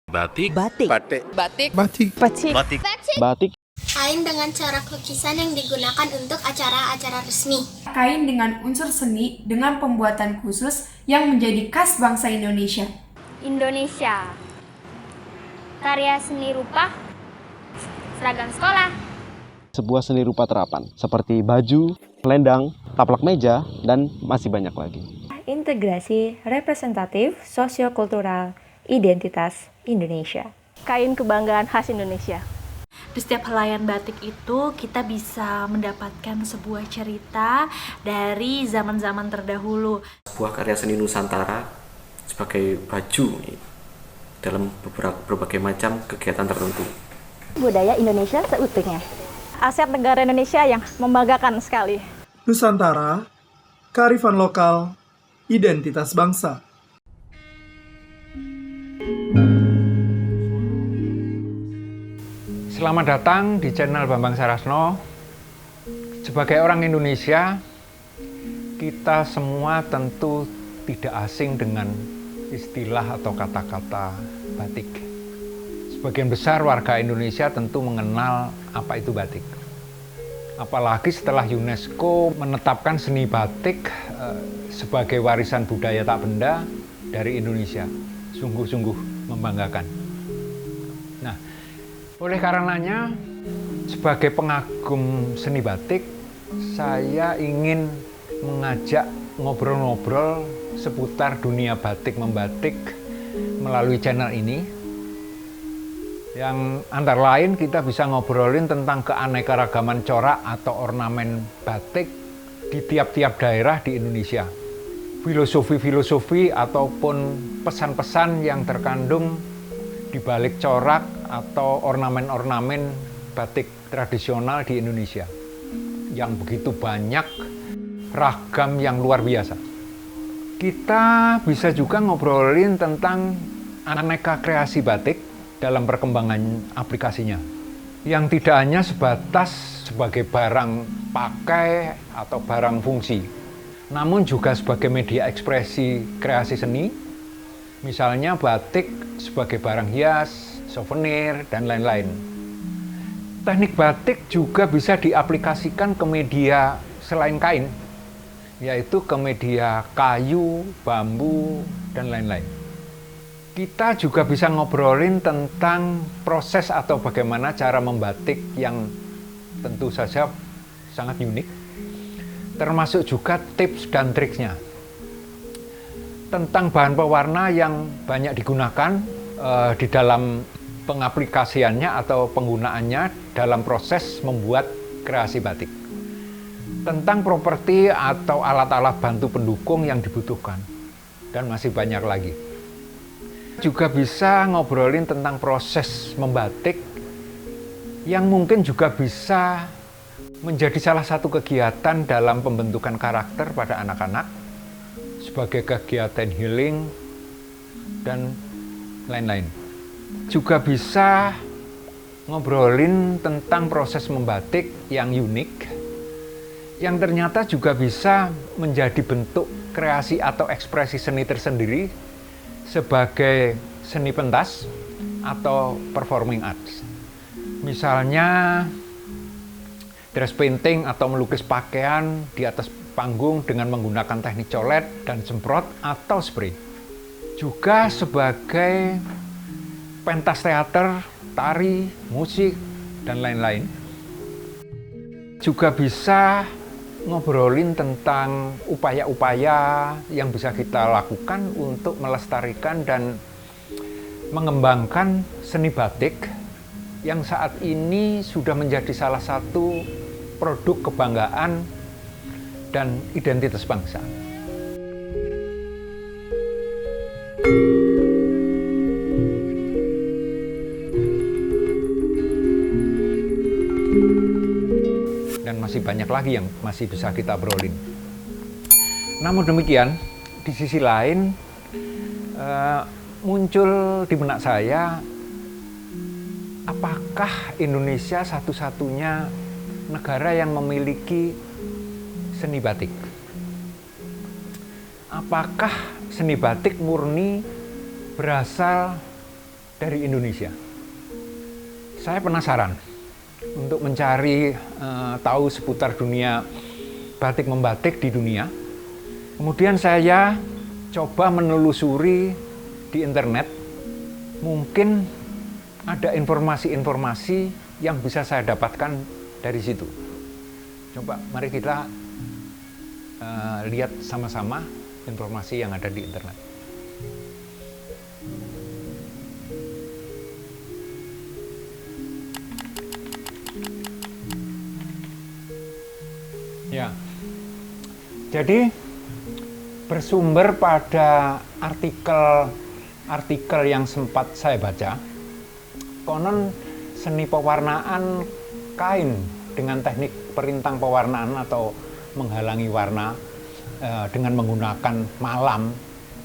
Batik. Batik. Batik. Batik. Batik. Batik. Batik. Batik. Kain dengan cara lukisan yang digunakan untuk acara-acara resmi. Kain dengan unsur seni dengan pembuatan khusus yang menjadi khas bangsa Indonesia. Indonesia. Karya seni rupa, seragam sekolah. Sebuah seni rupa terapan seperti baju, selendang, taplak meja, dan masih banyak lagi. Integrasi representatif sosiokultural identitas Indonesia. Kain kebanggaan khas Indonesia. Di setiap helaian batik itu kita bisa mendapatkan sebuah cerita dari zaman-zaman terdahulu. Sebuah karya seni Nusantara sebagai baju dalam berbagai macam kegiatan tertentu. Budaya Indonesia seutuhnya. Aset negara Indonesia yang membanggakan sekali. Nusantara, kearifan lokal, identitas bangsa. Selamat datang di channel Bambang Sarasno. Sebagai orang Indonesia, kita semua tentu tidak asing dengan istilah atau kata-kata batik. Sebagian besar warga Indonesia tentu mengenal apa itu batik. Apalagi setelah UNESCO menetapkan seni batik sebagai warisan budaya tak benda dari Indonesia. Sungguh-sungguh membanggakan. Nah, oleh karenanya, sebagai pengagum seni batik, saya ingin mengajak ngobrol-ngobrol seputar dunia batik membatik melalui channel ini. Yang antara lain kita bisa ngobrolin tentang keanekaragaman corak atau ornamen batik di tiap-tiap daerah di Indonesia. Filosofi-filosofi ataupun pesan-pesan yang terkandung di balik corak atau ornamen-ornamen batik tradisional di Indonesia yang begitu banyak, ragam yang luar biasa. Kita bisa juga ngobrolin tentang aneka kreasi batik dalam perkembangan aplikasinya yang tidak hanya sebatas sebagai barang pakai atau barang fungsi, namun juga sebagai media ekspresi kreasi seni, misalnya batik sebagai barang hias, souvenir, dan lain-lain. Teknik batik juga bisa diaplikasikan ke media selain kain, yaitu ke media kayu, bambu, dan lain-lain. Kita juga bisa ngobrolin tentang proses atau bagaimana cara membatik yang tentu saja sangat unik, termasuk juga tips dan triknya. Tentang bahan pewarna yang banyak digunakan di dalam pengaplikasiannya atau penggunaannya dalam proses membuat kreasi batik. Tentang properti atau alat-alat bantu pendukung yang dibutuhkan, dan masih banyak lagi. Juga bisa ngobrolin tentang proses membatik yang mungkin juga bisa menjadi salah satu kegiatan dalam pembentukan karakter pada anak-anak sebagai kegiatan healing dan lain-lain. Juga bisa ngobrolin tentang proses membatik yang unik yang ternyata juga bisa menjadi bentuk kreasi atau ekspresi seni tersendiri sebagai seni pentas atau performing arts. Misalnya dress painting atau melukis pakaian di atas panggung dengan menggunakan teknik colet dan semprot atau spray. Juga sebagai pentas teater, tari, musik, dan lain-lain. Juga bisa ngobrolin tentang upaya-upaya yang bisa kita lakukan untuk melestarikan dan mengembangkan seni batik yang saat ini sudah menjadi salah satu produk kebanggaan dan identitas bangsa. Dan masih banyak lagi yang masih bisa kita obrolin. Namun demikian, di sisi lain muncul di benak saya, apakah Indonesia satu-satunya negara yang memiliki seni batik? Apakah seni batik murni berasal dari Indonesia. Saya penasaran untuk mencari tahu seputar dunia batik membatik di dunia. Kemudian saya coba menelusuri di internet, mungkin ada informasi-informasi yang bisa saya dapatkan dari situ. Coba mari kita lihat sama-sama informasi yang ada di internet. Ya, jadi bersumber pada artikel yang sempat saya baca, konon seni pewarnaan kain dengan teknik perintang pewarnaan atau menghalangi warna dengan menggunakan malam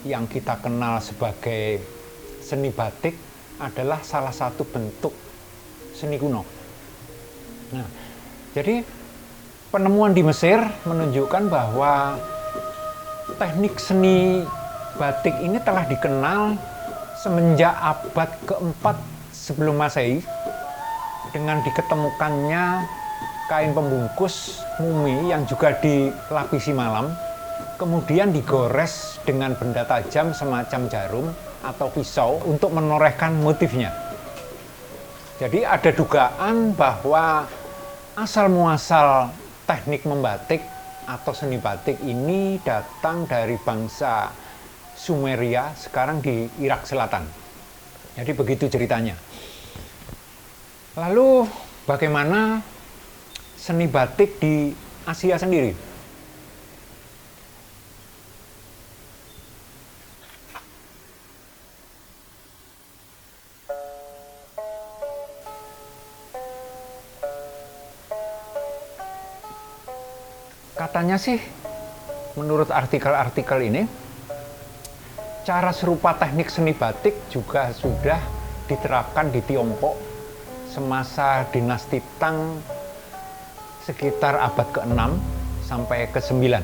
yang kita kenal sebagai seni batik adalah salah satu bentuk seni kuno. Nah, jadi penemuan di Mesir menunjukkan bahwa teknik seni batik ini telah dikenal semenjak abad keempat sebelum Masehi dengan diketemukannya kain pembungkus mumi yang juga dilapisi malam, kemudian digores dengan benda tajam semacam jarum atau pisau untuk menorehkan motifnya. Jadi ada dugaan bahwa asal-muasal teknik membatik atau seni batik ini datang dari bangsa Sumeria, sekarang di Irak Selatan. Jadi begitu ceritanya. Lalu bagaimana seni batik di Asia sendiri? Katanya sih, menurut artikel-artikel ini, cara serupa teknik seni batik juga sudah diterapkan di Tiongkok semasa dinasti Tang sekitar abad ke-6 sampai ke-9.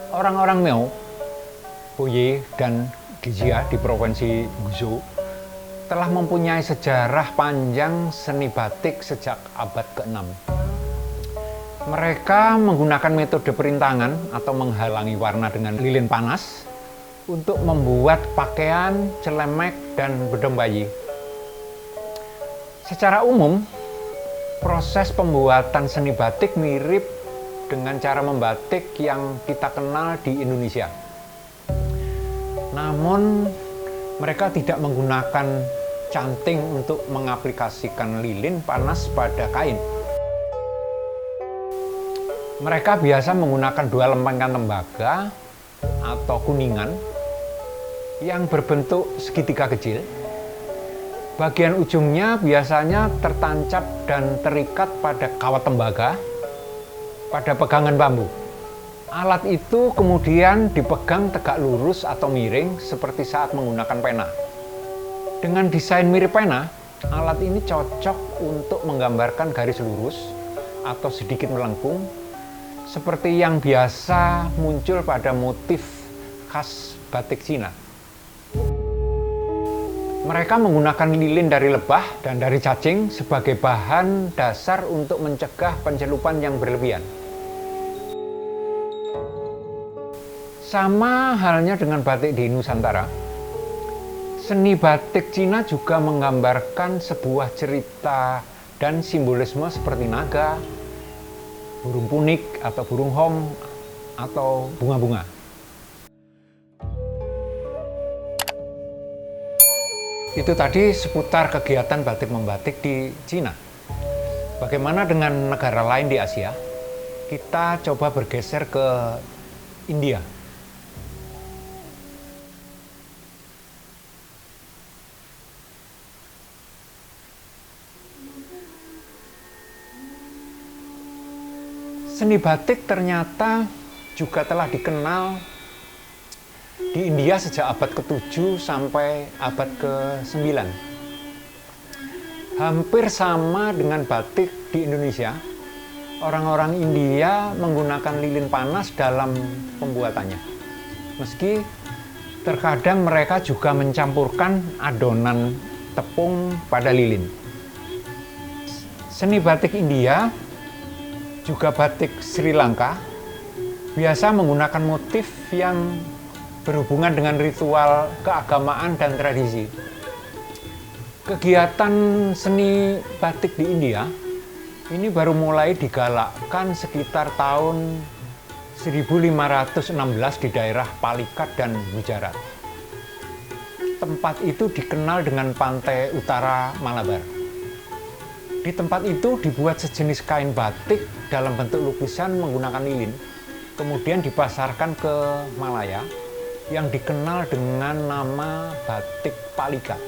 Orang-orang Miao, Boye, dan Dijia di provinsi Guizhou telah mempunyai sejarah panjang seni batik sejak abad ke-6. Mereka menggunakan metode perintangan atau menghalangi warna dengan lilin panas untuk membuat pakaian, celemek, dan bedong bayi. Secara umum, proses pembuatan seni batik mirip dengan cara membatik yang kita kenal di Indonesia. Namun, mereka tidak menggunakan canting untuk mengaplikasikan lilin panas pada kain. Mereka biasa menggunakan dua lempengan tembaga atau kuningan yang berbentuk segitiga kecil. Bagian ujungnya biasanya tertancap dan terikat pada kawat tembaga pada pegangan bambu. Alat itu kemudian dipegang tegak lurus atau miring seperti saat menggunakan pena. Dengan desain mirip pena, alat ini cocok untuk menggambarkan garis lurus atau sedikit melengkung, seperti yang biasa muncul pada motif khas batik Cina. Mereka menggunakan lilin dari lebah dan dari cacing sebagai bahan dasar untuk mencegah pencelupan yang berlebihan. Sama halnya dengan batik di Nusantara, seni batik Cina juga menggambarkan sebuah cerita dan simbolisme seperti naga, burung punik atau burung hong atau bunga-bunga. Itu tadi seputar kegiatan batik membatik di Cina. Bagaimana dengan negara lain di Asia? Kita coba bergeser ke India. Seni batik ternyata juga telah dikenal di India sejak abad ke-7 sampai abad ke-9. Hampir sama dengan batik di Indonesia, orang-orang India menggunakan lilin panas dalam pembuatannya. Meski Terkadang mereka juga mencampurkan adonan tepung pada lilin. Seni batik India, juga batik Sri Lanka, biasa menggunakan motif yang berhubungan dengan ritual keagamaan dan tradisi. Kegiatan seni batik di India ini baru mulai digalakkan sekitar tahun 1516 di daerah Palikat dan Gujarat. Tempat itu dikenal dengan pantai utara Malabar. Di tempat itu dibuat sejenis kain batik dalam bentuk lukisan menggunakan lilin, kemudian dipasarkan ke Malaya yang dikenal dengan nama batik Palikat.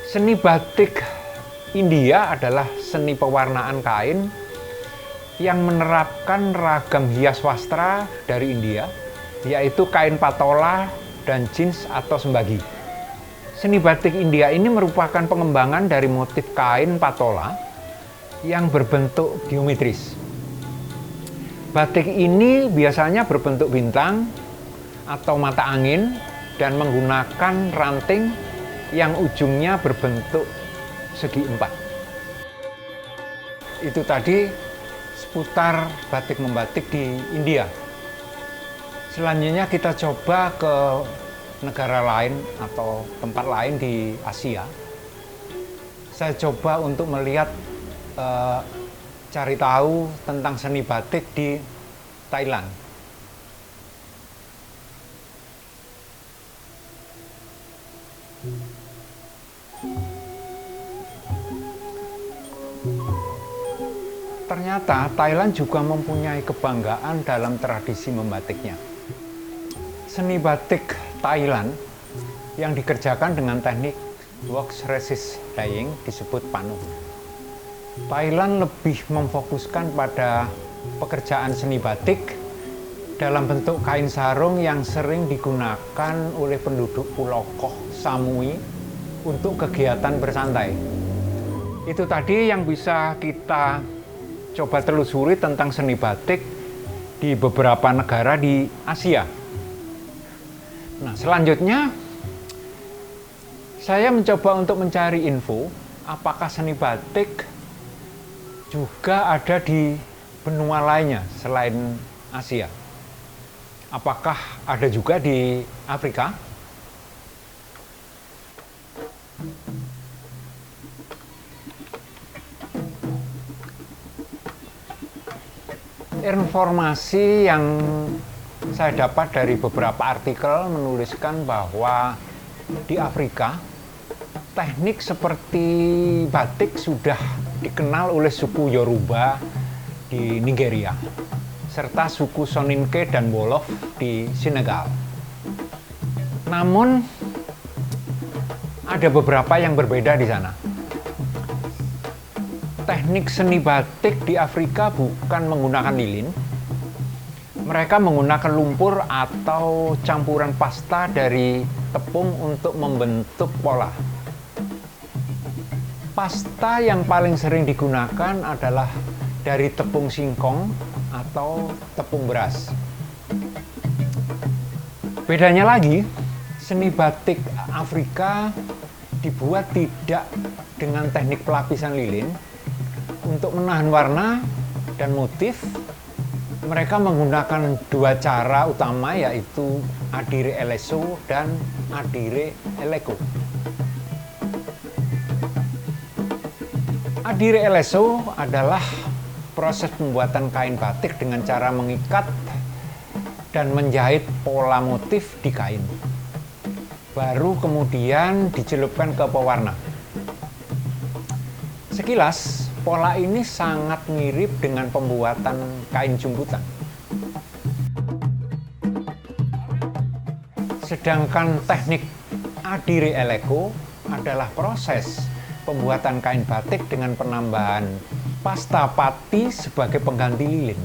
Seni batik India adalah seni pewarnaan kain yang menerapkan ragam hias wastra dari India, yaitu kain patola dan jeans atau sembagi. Seni batik India ini merupakan pengembangan dari motif kain patola yang berbentuk geometris. Batik ini biasanya berbentuk bintang atau mata angin dan menggunakan ranting yang ujungnya berbentuk segi empat. Itu tadi seputar batik membatik di India. Selanjutnya kita coba ke negara lain atau tempat lain di Asia. Saya coba untuk melihat, cari tahu tentang seni batik di Thailand. Ternyata Thailand juga mempunyai kebanggaan dalam tradisi membatiknya. Seni batik Thailand yang dikerjakan dengan teknik wax resist dyeing disebut panu. Thailand lebih memfokuskan pada pekerjaan seni batik dalam bentuk kain sarung yang sering digunakan oleh penduduk Pulau Koh Samui untuk kegiatan bersantai. Itu tadi yang bisa kita coba telusuri tentang seni batik di beberapa negara di Asia. Nah, selanjutnya saya mencoba untuk mencari info apakah seni batik juga ada di benua lainnya selain Asia. Apakah ada juga di Afrika? Informasi yang saya dapat dari beberapa artikel menuliskan bahwa di Afrika teknik seperti batik sudah dikenal oleh suku Yoruba di Nigeria serta suku Soninke dan Wolof di Senegal. Namun ada beberapa yang berbeda di sana. Teknik seni batik di Afrika bukan menggunakan lilin. Mereka menggunakan lumpur atau campuran pasta dari tepung untuk membentuk pola. Pasta yang paling sering digunakan adalah dari tepung singkong atau tepung beras. Bedanya lagi, seni batik Afrika dibuat tidak dengan teknik pelapisan lilin. Untuk menahan warna dan motif, mereka menggunakan dua cara utama, yaitu adire eleso dan adire eleko. Adire eleso adalah proses pembuatan kain batik dengan cara mengikat dan menjahit pola motif di kain. Baru kemudian dicelupkan ke pewarna. Sekilas, pola ini sangat mirip dengan pembuatan kain jumputan. Sedangkan teknik adire eleko adalah proses pembuatan kain batik dengan penambahan pasta pati sebagai pengganti lilin.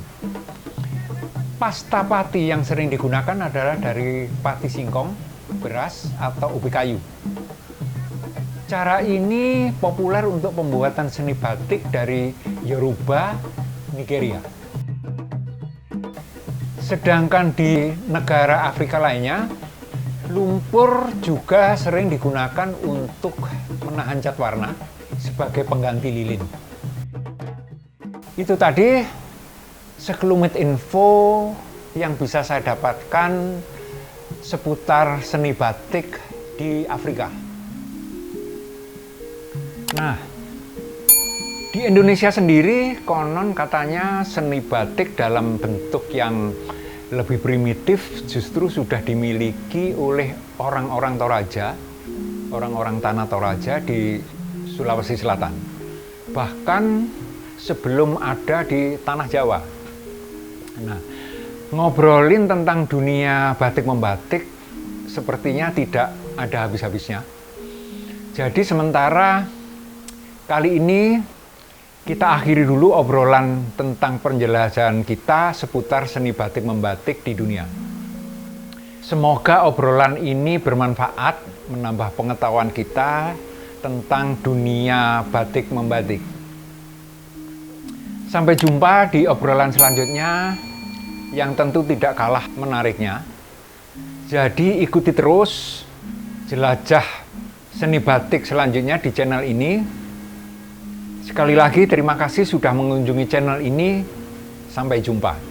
Pasta pati yang sering digunakan adalah dari pati singkong, beras, atau ubi kayu. Cara ini populer untuk pembuatan seni batik dari Yoruba, Nigeria. Sedangkan di negara Afrika lainnya, lumpur juga sering digunakan untuk menahan cat warna sebagai pengganti lilin. Itu tadi sekelumit info yang bisa saya dapatkan seputar seni batik di Afrika. Nah, di Indonesia sendiri konon katanya seni batik dalam bentuk yang lebih primitif justru sudah dimiliki oleh orang-orang Toraja, orang-orang tanah Toraja di Sulawesi Selatan. Bahkan sebelum ada di tanah Jawa. Nah, ngobrolin tentang dunia batik-membatik sepertinya tidak ada habis-habisnya. Jadi sementara kali ini kita akhiri dulu obrolan tentang penjelasan kita seputar seni batik membatik di dunia. Semoga obrolan ini bermanfaat, menambah pengetahuan kita tentang dunia batik membatik. Sampai jumpa di obrolan selanjutnya yang tentu tidak kalah menariknya. Jadi ikuti terus jelajah seni batik selanjutnya di channel ini. Sekali lagi terima kasih sudah mengunjungi channel ini. Sampai jumpa.